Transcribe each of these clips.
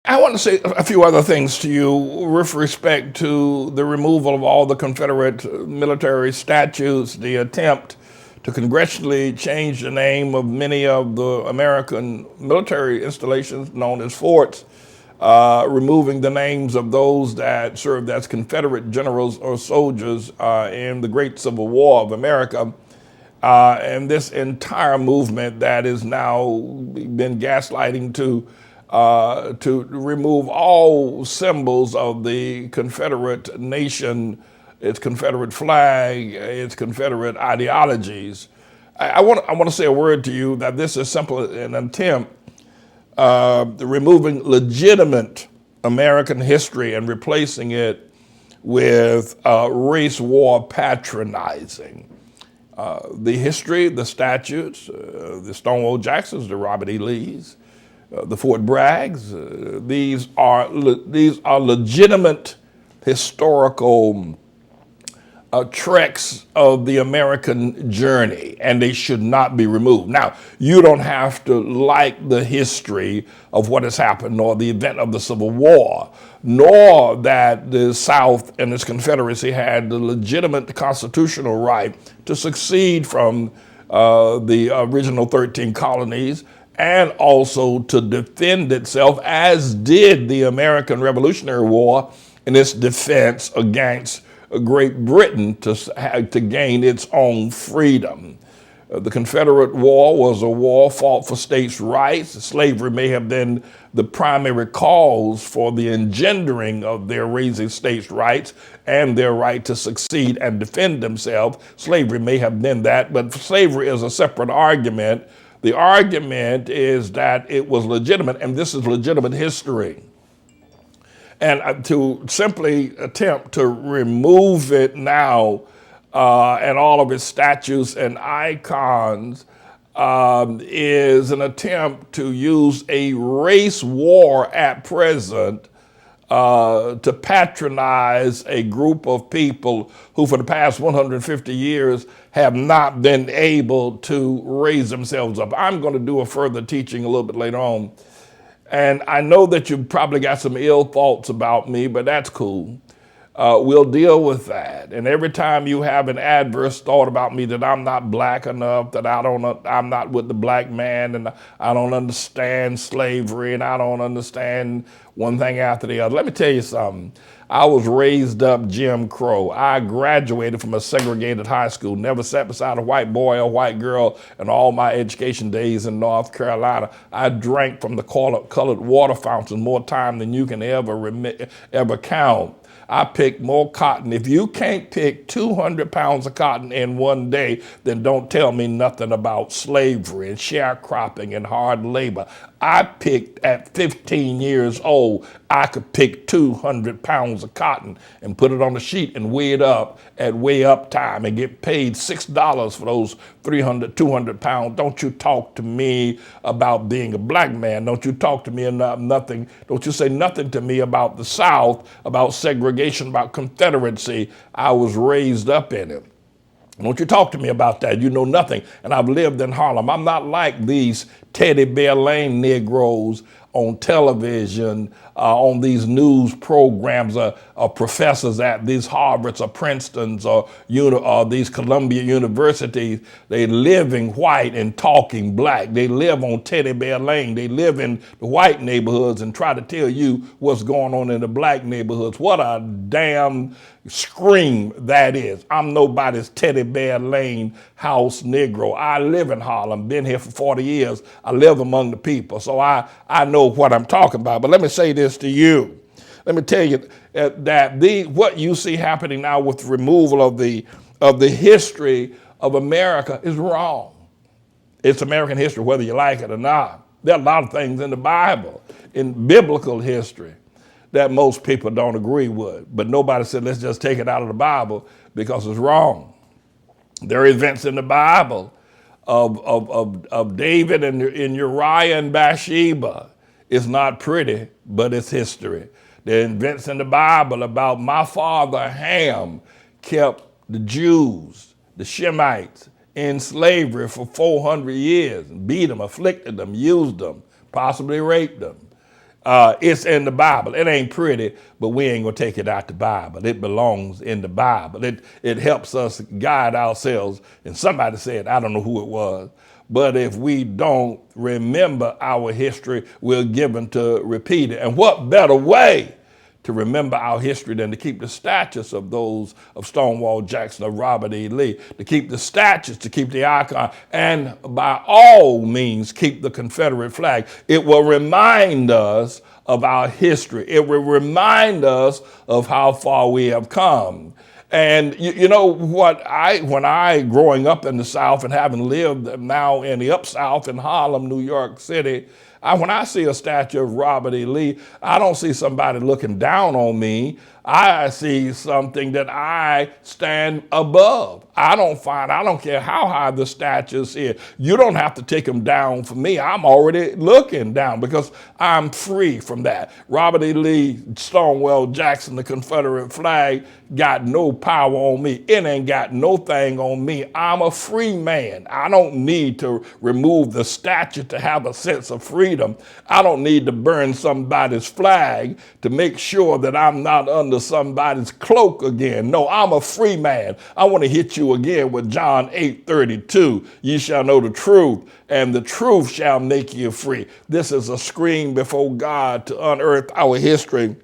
I want to say a few other things to you with respect to the removal of all the Confederate military statutes, the attempt to congressionally change the name of many of the American military installations known as forts, removing the names of those that served as Confederate generals or soldiers in the Great Civil War of America. And this entire movement that is now been gaslighting to remove all symbols of the Confederate nation, its Confederate flag, its Confederate ideologies. I want to say a word to you that this is simply an attempt removing legitimate American history and replacing it with race war patronizing. The history, the statutes, the Stonewall Jacksons, the Robert E. Lees, the Fort Braggs, these are legitimate historical treks of the American journey, and they should not be removed. Now, you don't have to like the history of what has happened, nor the event of the Civil War, nor that the South and its Confederacy had the legitimate constitutional right to succeed from the original 13 colonies, and also to defend itself, as did the American Revolutionary War in its defense against Great Britain to gain its own freedom. The Confederate War was a war fought for states' rights. Slavery may have been the primary cause for the engendering of their raising states' rights and their right to succeed and defend themselves. Slavery may have been that, but slavery is a separate argument. The argument is that it was legitimate, and this is legitimate history. And to simply attempt to remove it now and all of its statues and icons is an attempt to use a race war at present to patronize a group of people who for the past 150 years have not been able to raise themselves up. I'm going to do a further teaching a little bit later on. And I know that you probably got some ill thoughts about me, but that's cool. We'll deal with that. And every time you have an adverse thought about me that I'm not black enough, that I'm not with the black man, and I don't understand slavery, and I don't understand one thing after the other. Let me tell you something. I was raised up Jim Crow. I graduated from a segregated high school, never sat beside a white boy or white girl in all my education days in North Carolina. I drank from the colored water fountains more time than you can ever count. I picked more cotton. If you can't pick 200 pounds of cotton in one day, then don't tell me nothing about slavery and sharecropping and hard labor. I picked at 15 years old, I could pick 200 pounds of cotton and put it on a sheet and weigh it up at weigh up time and get paid $6 for those 200 pounds. Don't you talk to me about being a black man. Don't you talk to me about nothing. Don't you say nothing to me about the South, about segregation, about Confederacy. I was raised up in it. Don't you talk to me about that. You know nothing. And I've lived in Harlem. I'm not like these Teddy Bear Lane Negroes on television, on these news programs, professors at these Harvards or Princetons or these Columbia universities. They living white and talking black. They live on Teddy Bear Lane. They live in the white neighborhoods and try to tell you what's going on in the black neighborhoods. What a damn scream that is. I'm nobody's Teddy Bear Lane house Negro. I live in Harlem, been here for 40 years. I live among the people, so I know what I'm talking about. But let me say this to you. Let me tell you that what you see happening now with the removal of the history of America is wrong. It's American history, whether you like it or not. There are a lot of things in the Bible, in biblical history, that most people don't agree with. But nobody said, let's just take it out of the Bible because it's wrong. There are events in the Bible of David and Uriah and Bathsheba. It's not pretty, but it's history. There are events in the Bible about my father Ham kept the Jews, the Shemites, in slavery for 400 years, beat them, afflicted them, used them, possibly raped them. It's in the Bible. It ain't pretty, but we ain't gonna take it out the Bible. It belongs in the Bible. It helps us guide ourselves. And somebody said, I don't know who it was, but if we don't remember our history, we're given to repeat it. And what better way to remember our history than to keep the statutes of those of Stonewall Jackson, of Robert E. Lee, to keep the statutes, to keep the icon, and by all means, keep the Confederate flag. It will remind us of our history. It will remind us of how far we have come. And you know what, when I growing up in the South and having lived now in the Up South in Harlem, New York City, when I see a statue of Robert E. Lee, I don't see somebody looking down on me. I see something that I stand above. I don't care how high the statue is. You don't have to take them down for me. I'm already looking down because I'm free from that. Robert E. Lee, Stonewall Jackson, the Confederate flag got no power on me. It ain't got no thing on me. I'm a free man. I don't need to remove the statue to have a sense of freedom. I don't need to burn somebody's flag to make sure that I'm not under somebody's cloak again. No, I'm a free man. I want to hit you again with John 8:32. Ye shall know the truth, and the truth shall make you free. This is a scream before God to unearth our history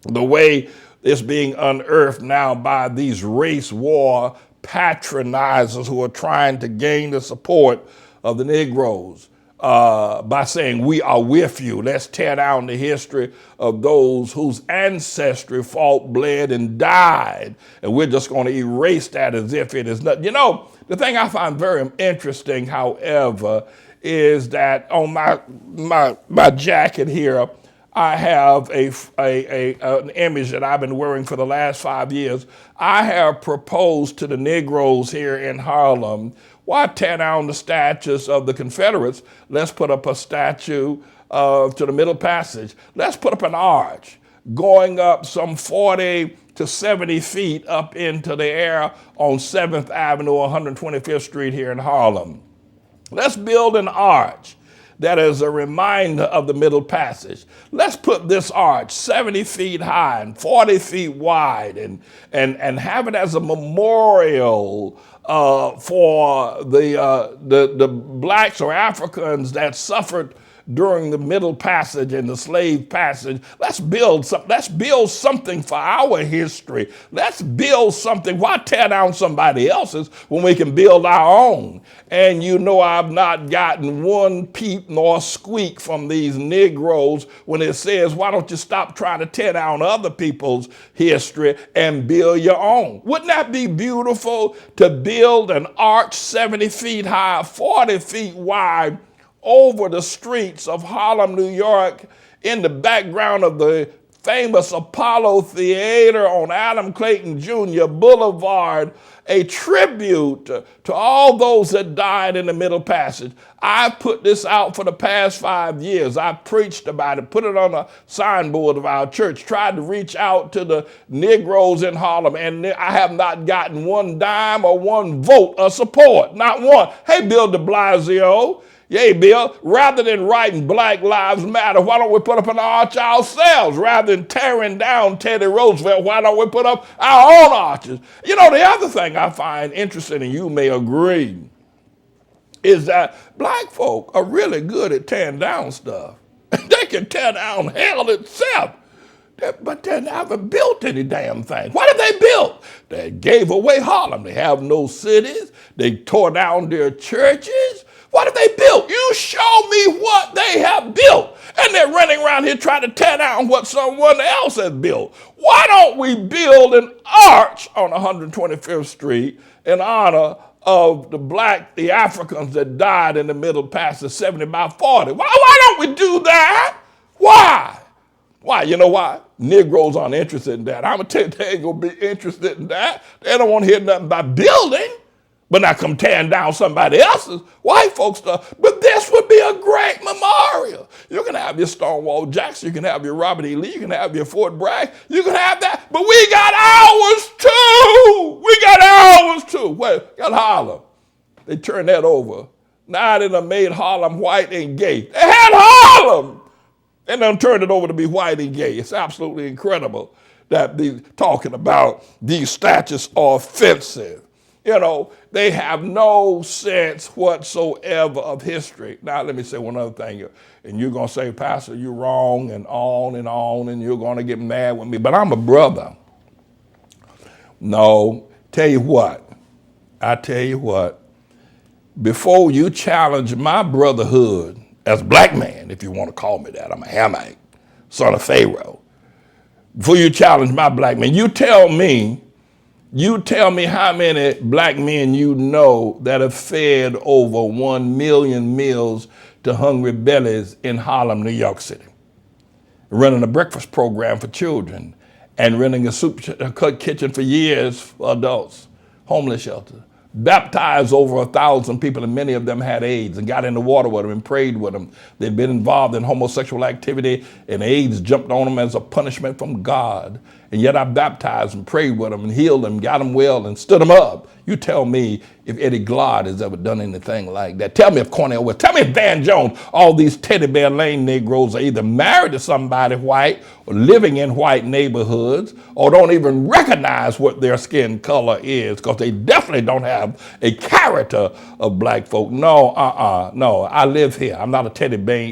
the way it's being unearthed now by these race war patronizers who are trying to gain the support of the Negroes. By saying we are with you. Let's tear down the history of those whose ancestry fought, bled, and died. And we're just going to erase that as if it is nothing. You know, the thing I find very interesting, however, is that on my jacket here, I have an image that I've been wearing for the last 5 years. I have proposed to the Negroes here in Harlem, why tear down the statues of the Confederates? Let's put up a statue to the Middle Passage. Let's put up an arch going up some 40 to 70 feet up into the air on 7th Avenue, 125th Street here in Harlem. Let's build an arch that is a reminder of the Middle Passage. Let's put this arch 70 feet high and 40 feet wide and have it as a memorial for the blacks or Africans that suffered during the Middle Passage and the Slave Passage. Let's build something for our history. Let's build something. Why tear down somebody else's when we can build our own? And you know I've not gotten one peep nor squeak from these Negroes when it says, why don't you stop trying to tear down other people's history and build your own? Wouldn't that be beautiful to build an arch 70 feet high, 40 feet wide, over the streets of Harlem, New York, in the background of the famous Apollo Theater on Adam Clayton Jr. Boulevard, a tribute to all those that died in the Middle Passage. I've put this out for the past 5 years. I've preached about it, put it on a signboard of our church, tried to reach out to the Negroes in Harlem, and I have not gotten one dime or one vote of support, not one. Hey, Bill de Blasio, yay, Bill, rather than writing Black Lives Matter, why don't we put up an arch ourselves? Rather than tearing down Teddy Roosevelt, why don't we put up our own arches? You know, the other thing I find interesting, and you may agree, is that black folk are really good at tearing down stuff. They can tear down hell itself, but they never built any damn thing. What have they built? They gave away Harlem. They have no cities. They tore down their churches. What have they built? You show me what they have built. And they're running around here trying to tear down what someone else has built. Why don't we build an arch on 125th Street in honor of the Africans that died in the Middle Passage 70 by 40? Why don't we do that? Why? Why? You know why? Negroes aren't interested in that. I'm going to tell you, they ain't going to be interested in that. They don't want to hear nothing about building. But not come tearing down somebody else's white folks stuff. But this would be a great memorial. You can have your Stonewall Jackson, you can have your Robert E. Lee, you can have your Fort Bragg, you can have that. But we got ours too. We got ours too. Well, got Harlem. They turned that over. Now they done made Harlem white and gay. They had Harlem. and then turn it over to be white and gay. It's absolutely incredible that they're talking about these statutes are offensive. You know, they have no sense whatsoever of history. Now, let me say one other thing. And you're going to say, Pastor, you're wrong, and on, and you're going to get mad with me. But I'm a brother. No, I tell you what, before you challenge my brotherhood as a black man, if you want to call me that, I'm a Hamite, son of Pharaoh. Before you challenge my black man, you tell me how many black men you know that have fed over 1 million meals to hungry bellies in Harlem, New York City, running a breakfast program for children and running a soup kitchen for years for adults, homeless shelter. Baptized over 1,000 people, and many of them had AIDS, and got in the water with them and prayed with them. They'd been involved in homosexual activity, and AIDS jumped on them as a punishment from God. And yet I baptized and prayed with them and healed them, got them well, and stood them up. You tell me if Eddie Glaude has ever done anything like that. Tell me if Cornel West, tell me if Van Jones, all these Teddy Bear Lane Negroes are either married to somebody white or living in white neighborhoods or don't even recognize what their skin color is, because they definitely don't have a character of black folk. No, no, I live here. I'm not a Teddy Bear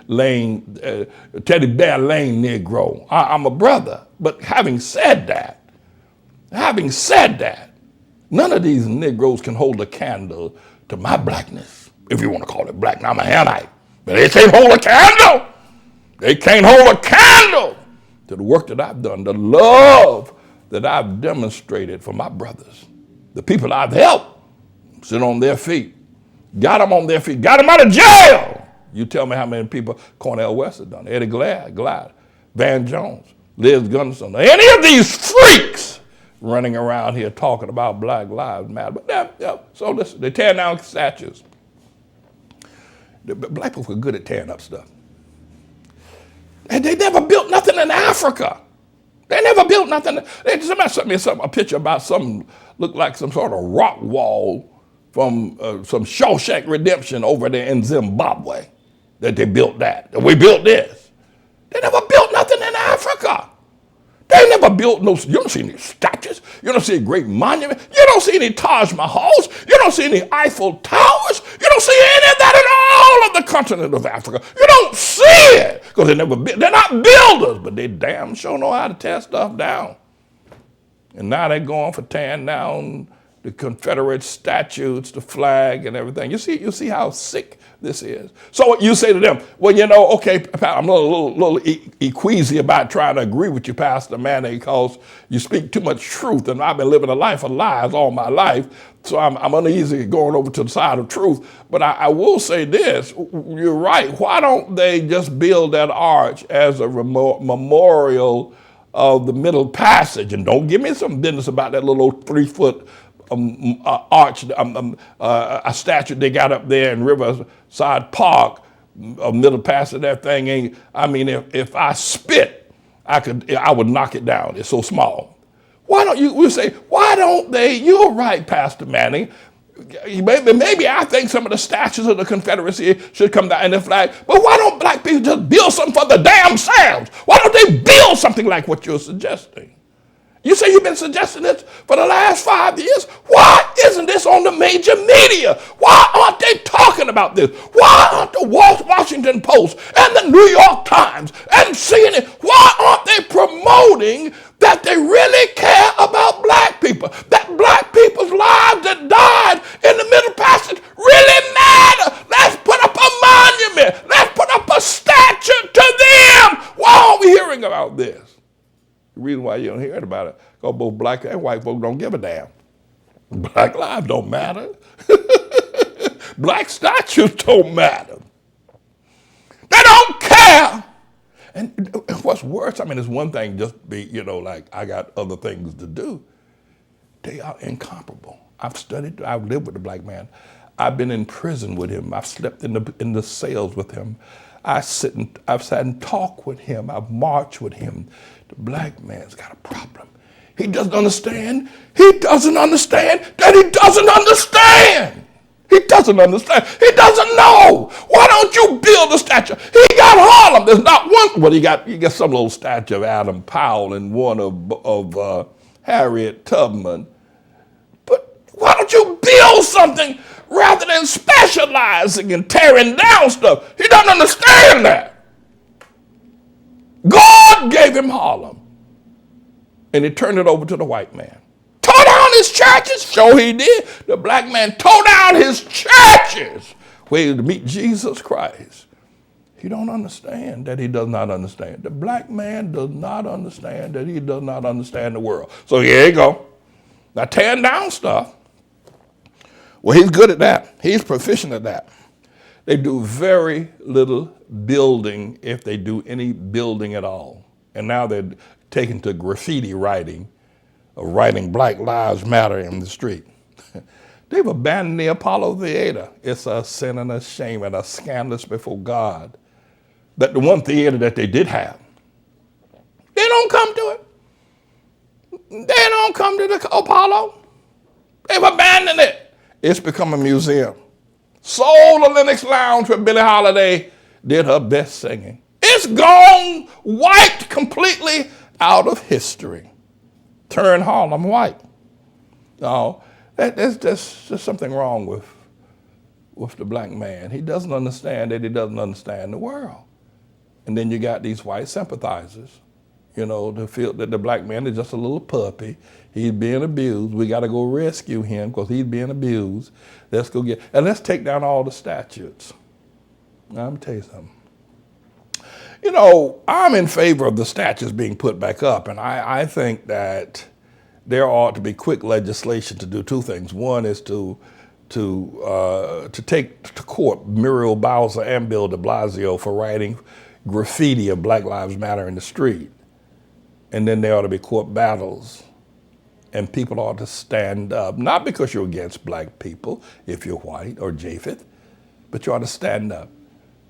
Lane Negro. I'm a brother. But having said that, none of these Negroes can hold a candle to my blackness, if you want to call it black. Now, I'm a Hamite, but they can't hold a candle. They can't hold a candle to the work that I've done, the love that I've demonstrated for my brothers, the people I've helped sit on their feet, got them on their feet, got them out of jail. You tell me how many people Cornel West has done, Eddie Glaude, Van Jones, Liz Gunderson, any of these freaks running around here talking about Black Lives Matter. But so listen, they tear down statues. Black people are good at tearing up stuff. And they never built nothing in Africa. They never built nothing. Somebody sent me a picture about something looked like some sort of rock wall from some Shawshank Redemption over there in Zimbabwe, that they built that. We built this. They never built nothing in Africa. They never built you don't see any statues. You don't see a great monument. You don't see any Taj Mahals. You don't see any Eiffel Towers. You don't see any of that in all of the continent of Africa. You don't see it because they're not builders, but they damn sure know how to tear stuff down. And now they're going for tearing down the Confederate statues, the flag, and everything. You see how sick this is. So you say to them, well, okay, I'm a little queasy about trying to agree with you, Pastor Manning, because you speak too much truth, and I've been living a life of lies all my life, so I'm uneasy going over to the side of truth. But I will say this, you're right. Why don't they just build that arch as a memorial of the Middle Passage? And don't give me some business about that little 3-foot arch, a statue they got up there in Riverside Park, a Middle Passage. That thing ain't. I mean, if I spit, I would knock it down. It's so small. Why don't you? We say, why don't they? You're right, Pastor Manning. Maybe I think some of the statues of the Confederacy should come down in the flag. But why don't black people just build something for the damn selves? Why don't they build something like what you're suggesting? You say you've been suggesting this for the last 5 years. Why isn't this on the major media? Why aren't they talking about this? Why aren't the Washington Post and the New York Times and CNN, why aren't they promoting that they really care about black people? That black people's lives that died in the Middle Passage really matter. Let's put up a monument. Let's put up a statue to them. Why aren't we hearing about this? The reason why you don't hear about it, because both black and white folks don't give a damn. Black lives don't matter. Black statues don't matter. They don't care. And what's worse, it's one thing just be, like I got other things to do. They are incomparable. I've lived with the black man. I've been in prison with him. I've slept in the cells with him. I've sat and talked with him. I've marched with him. The black man's got a problem. He doesn't understand. He doesn't understand that he doesn't understand. He doesn't understand. He doesn't know. Why don't you build a statue? He got Harlem. There's not one. Well, you got some little statue of Adam Powell and one of Harriet Tubman. But why don't you build something rather than specializing and tearing down stuff? He doesn't understand that. God gave him Harlem, and he turned it over to the white man. Tore down his churches? Sure he did. The black man tore down his churches waiting to meet Jesus Christ. He don't understand that he does not understand. The black man does not understand that he does not understand the world. So here you go. Now tearing down stuff. Well, he's good at that. He's proficient at that. They do very little building, if they do any building at all. And now they're taken to graffiti writing, of writing Black Lives Matter in the street. They've abandoned the Apollo Theater. It's a sin and a shame and a scandalous before God that the one theater that they did have, they don't come to it. They don't come to the Apollo. They've abandoned it. It's become a museum. Sold the Lenox Lounge where Billie Holiday did her best singing. It's gone, wiped completely out of history. Turn Harlem white. No, there's just something wrong with the black man. He doesn't understand that he doesn't understand the world. And then you got these white sympathizers, to feel that the black man is just a little puppy. He's being abused. We got to go rescue him because he's being abused. Let's take down all the statutes. Now, let me tell you something. I'm in favor of the statutes being put back up, and I think that there ought to be quick legislation to do two things. One is to take to court Muriel Bowser and Bill de Blasio for writing graffiti of Black Lives Matter in the street. And then there ought to be court battles, and people ought to stand up, not because you're against black people, if you're white or Japheth, but you ought to stand up.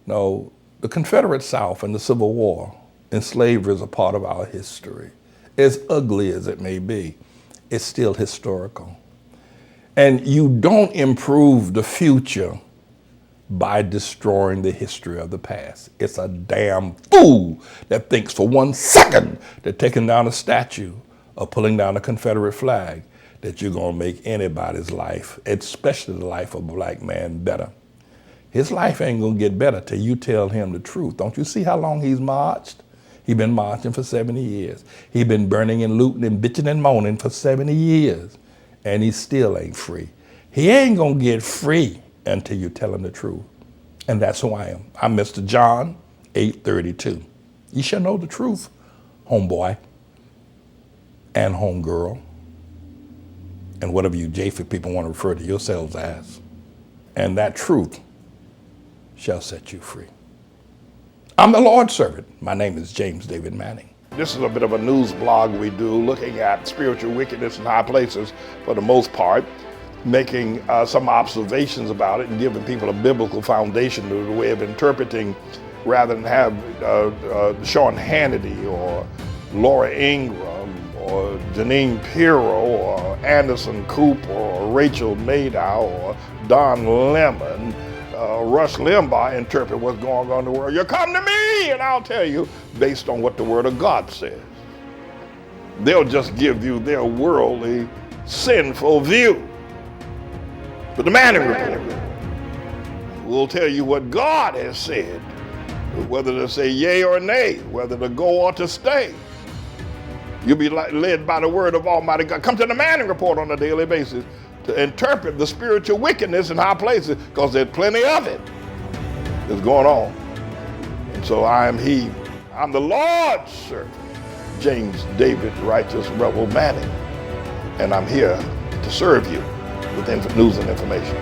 No, the Confederate South and the Civil War and slavery is a part of our history. As ugly as it may be, it's still historical. And you don't improve the future by destroying the history of the past. It's a damn fool that thinks for 1 second that taking down a statue or pulling down a Confederate flag that you're gonna make anybody's life, especially the life of a black man, better. His life ain't gonna get better till you tell him the truth. Don't you see how long he's marched? He's been marching for 70 years. He's been burning and looting and bitching and moaning for 70 years, and he still ain't free. He ain't gonna get free until you tell him the truth. And that's who I am. I'm Mr. John 8:32. You shall know the truth, homeboy and homegirl, and whatever you Japheth people want to refer to yourselves as. And that truth shall set you free. I'm the Lord's servant. My name is James David Manning. This is a bit of a news blog we do looking at spiritual wickedness in high places for the most part, making some observations about it and giving people a biblical foundation to the way of interpreting rather than have Sean Hannity or Laura Ingraham or Janine Pirro or Anderson Cooper or Rachel Maddow or Don Lemon, Rush Limbaugh interpret what's going on in the world. You come to me and I'll tell you based on what the Word of God says. They'll just give you their worldly, sinful view. But the Manning Report will tell you what God has said, whether to say yea or nay, whether to go or to stay. You'll be led by the word of Almighty God. Come to the Manning Report on a daily basis to interpret the spiritual wickedness in high places, because there's plenty of it that's going on. And so I'm the Lord's servant, James David Righteous Rebel Manning, and I'm here to serve you with news and information.